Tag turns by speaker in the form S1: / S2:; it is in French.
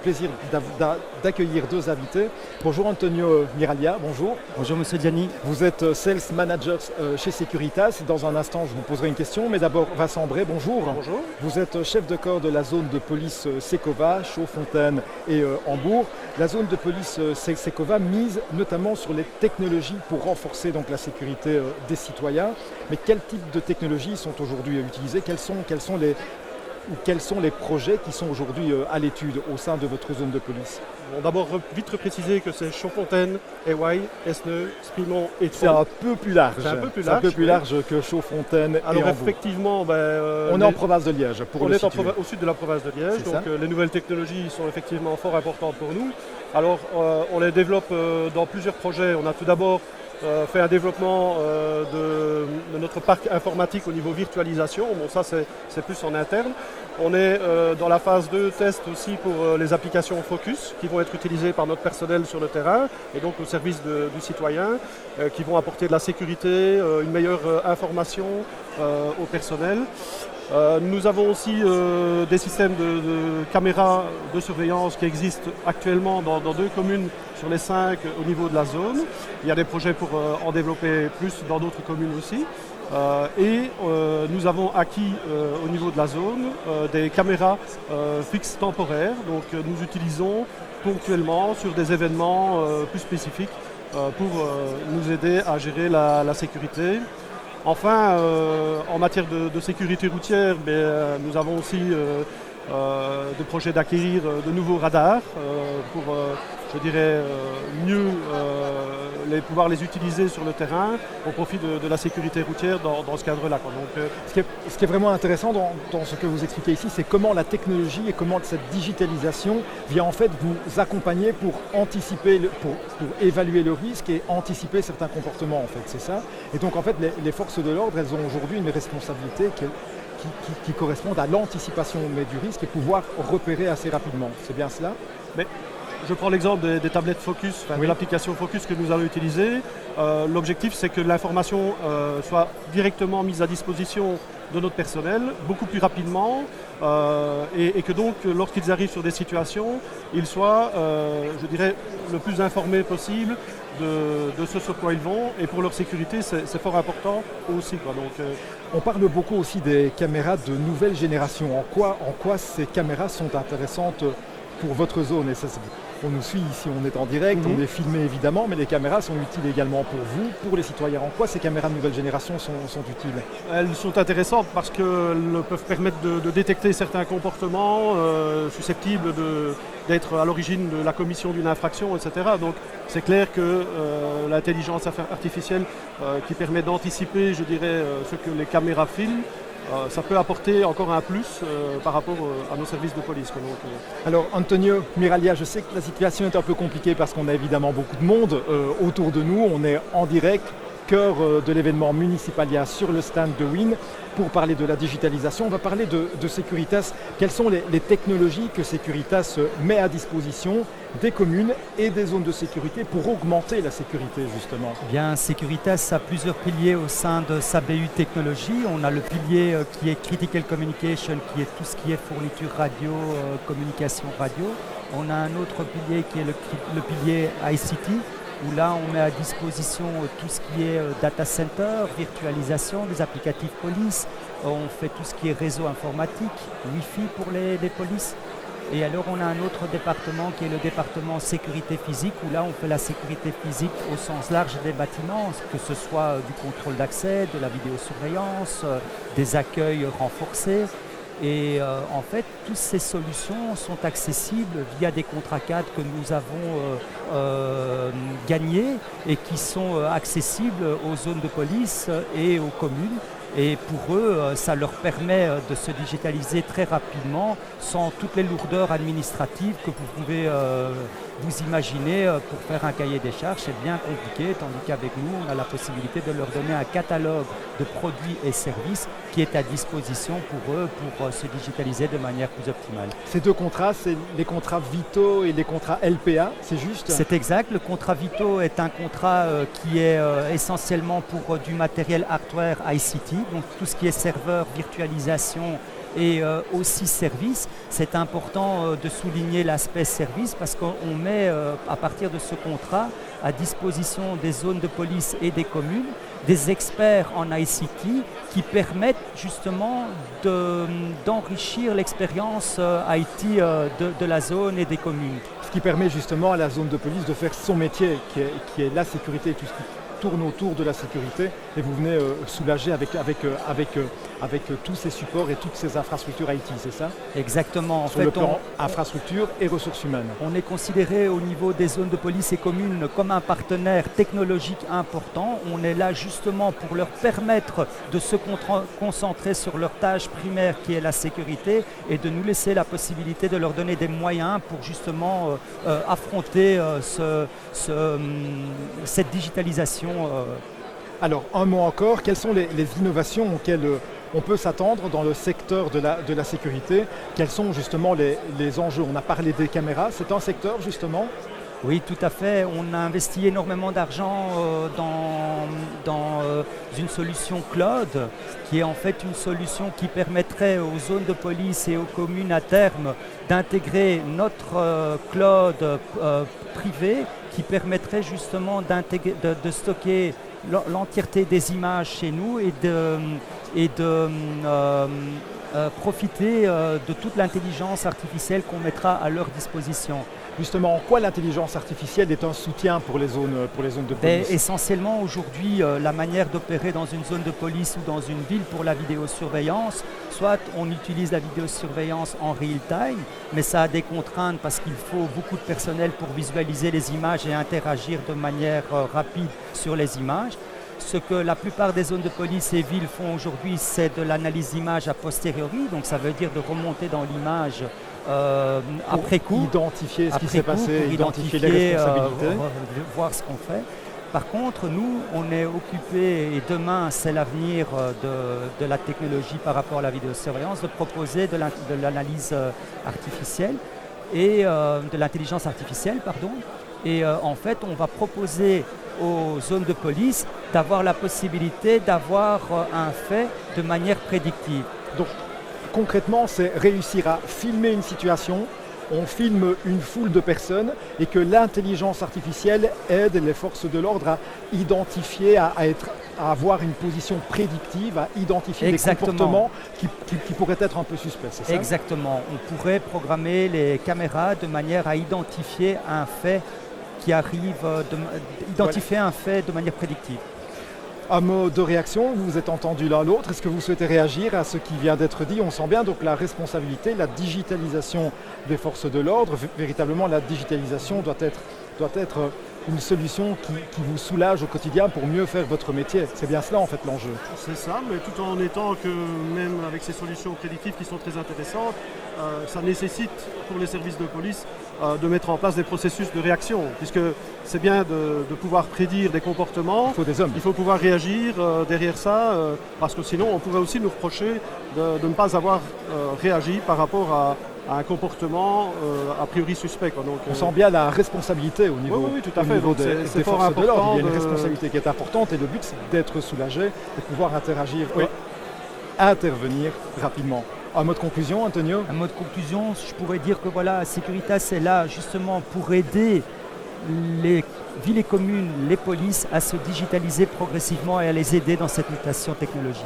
S1: plaisir d'accueillir deux invités. Bonjour Antonio Miraglia, bonjour.
S2: Bonjour Monsieur Gianni.
S1: Vous êtes Sales Manager chez Securitas. Dans un instant, je vous poserai une question, mais d'abord Vincent Bray, bonjour.
S3: Bonjour.
S1: Vous êtes chef de corps de la zone de police Sekova, Chaux-Fontaine et Hambourg. La zone de police Sekova mise notamment sur les technologies pour renforcer donc la sécurité des citoyens. Mais quel type de technologies sont aujourd'hui utilisées? Quels sont les projets qui sont aujourd'hui à l'étude au sein de votre zone de police?
S3: Bon, d'abord, vite repréciser que c'est Chaux-Fontaine, Éwaille, Esneux, Sprimont et Troyes.
S1: C'est un peu plus large.
S3: C'est un peu plus large,
S1: que Chaux-Fontaine et
S3: Alors
S1: Hambourg.
S3: effectivement,
S1: on est en province de Liège pour le situer.
S3: Au sud de la province de Liège, donc les nouvelles technologies sont effectivement fort importantes pour nous. Alors on les développe dans plusieurs projets. On a tout d'abord fait un développement de notre parc informatique au niveau virtualisation. Bon, ça c'est plus en interne. On est dans la phase 2 test aussi pour les applications Focus qui vont être utilisées par notre personnel sur le terrain et donc au service du citoyen qui vont apporter de la sécurité, une meilleure information au personnel. Nous avons aussi des systèmes de caméras de surveillance qui existent actuellement dans 2 communes sur les 5 au niveau de la zone. Il y a des projets pour en développer plus dans d'autres communes aussi. Nous avons acquis au niveau de la zone des caméras fixes temporaires. Donc nous utilisons ponctuellement sur des événements plus spécifiques pour nous aider à gérer la sécurité. Enfin, en matière de sécurité routière, nous avons aussi des projets d'acquérir de nouveaux radars pour, mieux pouvoir les utiliser sur le terrain au profit de la sécurité routière dans ce cadre-là. Donc,
S1: ce qui est vraiment intéressant dans ce que vous expliquez ici, c'est comment la technologie et comment cette digitalisation vient en fait vous accompagner pour anticiper, pour évaluer le risque et anticiper certains comportements en fait, c'est ça. Et donc en fait les forces de l'ordre, elles ont aujourd'hui une responsabilité qui correspondent à l'anticipation du risque et pouvoir repérer assez rapidement. C'est bien cela?
S3: Je prends l'exemple des tablettes Focus, de l'application Focus que nous allons utiliser. L'objectif, c'est que l'information soit directement mise à disposition de notre personnel beaucoup plus rapidement et que donc, lorsqu'ils arrivent sur des situations, ils soient, le plus informés possible de ce sur quoi ils vont. Et pour leur sécurité, c'est fort important aussi. Donc,
S1: on parle beaucoup aussi des caméras de nouvelle génération. En quoi ces caméras sont intéressantes pour votre zone? Et ça, on nous suit ici, on est en direct, on est filmé évidemment, mais les caméras sont utiles également pour vous, pour les citoyens. En quoi ces caméras de nouvelle génération sont utiles?
S3: Elles sont intéressantes parce qu'elles peuvent permettre de détecter certains comportements susceptibles d'être à l'origine de la commission d'une infraction, etc. Donc c'est clair que l'intelligence artificielle qui permet d'anticiper, ce que les caméras filment, ça peut apporter encore un plus par rapport à nos services de police.
S1: Alors Antonio Miraglia, je sais que la situation est un peu compliquée parce qu'on a évidemment beaucoup de monde autour de nous. On est en direct, cœur de l'événement Municipalia sur le stand de WIN pour parler de la digitalisation. On va parler de Securitas. Quelles sont les technologies que Securitas met à disposition des communes et des zones de sécurité pour augmenter la sécurité justement?
S2: Bien, Securitas a plusieurs piliers au sein de sa BU Technologie. On a le pilier qui est Critical Communication, qui est tout ce qui est fourniture radio, communication radio. On a un autre pilier qui est le pilier ICT, où là on met à disposition tout ce qui est data center, virtualisation des applicatifs police. On fait tout ce qui est réseau informatique, Wi-Fi pour les polices. Et alors on a un autre département qui est le département sécurité physique, où là on fait la sécurité physique au sens large des bâtiments, que ce soit du contrôle d'accès, de la vidéosurveillance, des accueils renforcés. Et en fait, toutes ces solutions sont accessibles via des contrats cadres que nous avons gagnés et qui sont accessibles aux zones de police et aux communes. Et pour eux, ça leur permet de se digitaliser très rapidement sans toutes les lourdeurs administratives que vous pouvez vous imaginer pour faire un cahier des charges. C'est bien compliqué, tandis qu'avec nous, on a la possibilité de leur donner un catalogue de produits et services qui est à disposition pour eux pour se digitaliser de manière plus optimale.
S1: Ces deux contrats, c'est les contrats Vito et les contrats LPA, c'est juste?
S2: C'est exact. Le contrat Vito est un contrat qui est essentiellement pour du matériel hardware ICT, donc tout ce qui est serveur, virtualisation et aussi service. C'est important de souligner l'aspect service parce qu'on met à partir de ce contrat à disposition des zones de police et des communes des experts en ICT qui permettent justement d'enrichir l'expérience IT de la zone et des communes.
S1: Ce qui permet justement à la zone de police de faire son métier qui est la sécurité, tout ce qui tourne autour de la sécurité, et vous venez soulager avec tous ces supports et toutes ces infrastructures IT, c'est ça?
S2: Exactement.
S1: Sur le plan infrastructure et ressources humaines.
S2: On est considéré au niveau des zones de police et communes comme un partenaire technologique important. On est là justement pour leur permettre de se concentrer sur leur tâche primaire qui est la sécurité et de nous laisser la possibilité de leur donner des moyens pour justement affronter cette digitalisation.
S1: Alors, un mot encore, quelles sont les innovations auxquelles on peut s'attendre dans le secteur de la sécurité? Quels sont justement les enjeux? On a parlé des caméras, c'est un secteur justement?
S2: Oui, tout à fait. On a investi énormément d'argent dans une solution cloud, qui est en fait une solution qui permettrait aux zones de police et aux communes à terme d'intégrer notre cloud privé, qui permettrait justement de stocker l'entièreté des images chez nous et de profiter de toute l'intelligence artificielle qu'on mettra à leur disposition.
S1: Justement, en quoi l'intelligence artificielle est un soutien pour les zones de police?
S2: Essentiellement, aujourd'hui, la manière d'opérer dans une zone de police ou dans une ville pour la vidéosurveillance, soit on utilise la vidéosurveillance en real time, mais ça a des contraintes parce qu'il faut beaucoup de personnel pour visualiser les images et interagir de manière rapide sur les images. Ce que la plupart des zones de police et villes font aujourd'hui, c'est de l'analyse d'image a posteriori, donc ça veut dire de remonter dans l'image après coup,
S1: identifier ce qui s'est passé, identifier les responsabilités,
S2: voir ce qu'on fait. Par contre, nous, on est occupés, et demain, c'est l'avenir de la technologie par rapport à la vidéosurveillance, de proposer de l'analyse artificielle et de l'intelligence artificielle, pardon. Et en fait, on va proposer aux zones de police d'avoir la possibilité d'avoir un fait de manière prédictive.
S1: Donc, concrètement, c'est réussir à filmer une situation, on filme une foule de personnes et que l'intelligence artificielle aide les forces de l'ordre à identifier, à avoir une position prédictive, à identifier des comportements qui pourraient être un peu suspects, c'est ça?
S2: Exactement. On pourrait programmer les caméras de manière à identifier un fait qui arrive, un fait de manière prédictive.
S1: Un mot de réaction, vous vous êtes entendus l'un l'autre, est-ce que vous souhaitez réagir à ce qui vient d'être dit? On sent bien donc la responsabilité, la digitalisation des forces de l'ordre, véritablement la digitalisation doit être une solution qui vous soulage au quotidien pour mieux faire votre métier. C'est bien cela en fait l'enjeu.
S3: C'est ça, mais tout en étant que même avec ces solutions prédictives qui sont très intéressantes, ça nécessite pour les services de police de mettre en place des processus de réaction, puisque c'est bien de pouvoir prédire des comportements.
S1: Il faut des hommes.
S3: Il faut pouvoir réagir derrière ça, parce que sinon on pourrait aussi nous reprocher de ne pas avoir réagi par rapport à un comportement a priori suspect. Quoi. Donc,
S1: on sent bien la responsabilité au niveau,
S3: oui, tout à fait. Donc,
S1: des forces de l'ordre. Il y a une responsabilité qui est importante et le but c'est d'être soulagé, de pouvoir interagir, intervenir rapidement. Un mot de conclusion, Antonio?
S2: Un mot de conclusion, je pourrais dire que voilà, Securitas est là justement pour aider les villes et communes, les polices à se digitaliser progressivement et à les aider dans cette mutation technologique.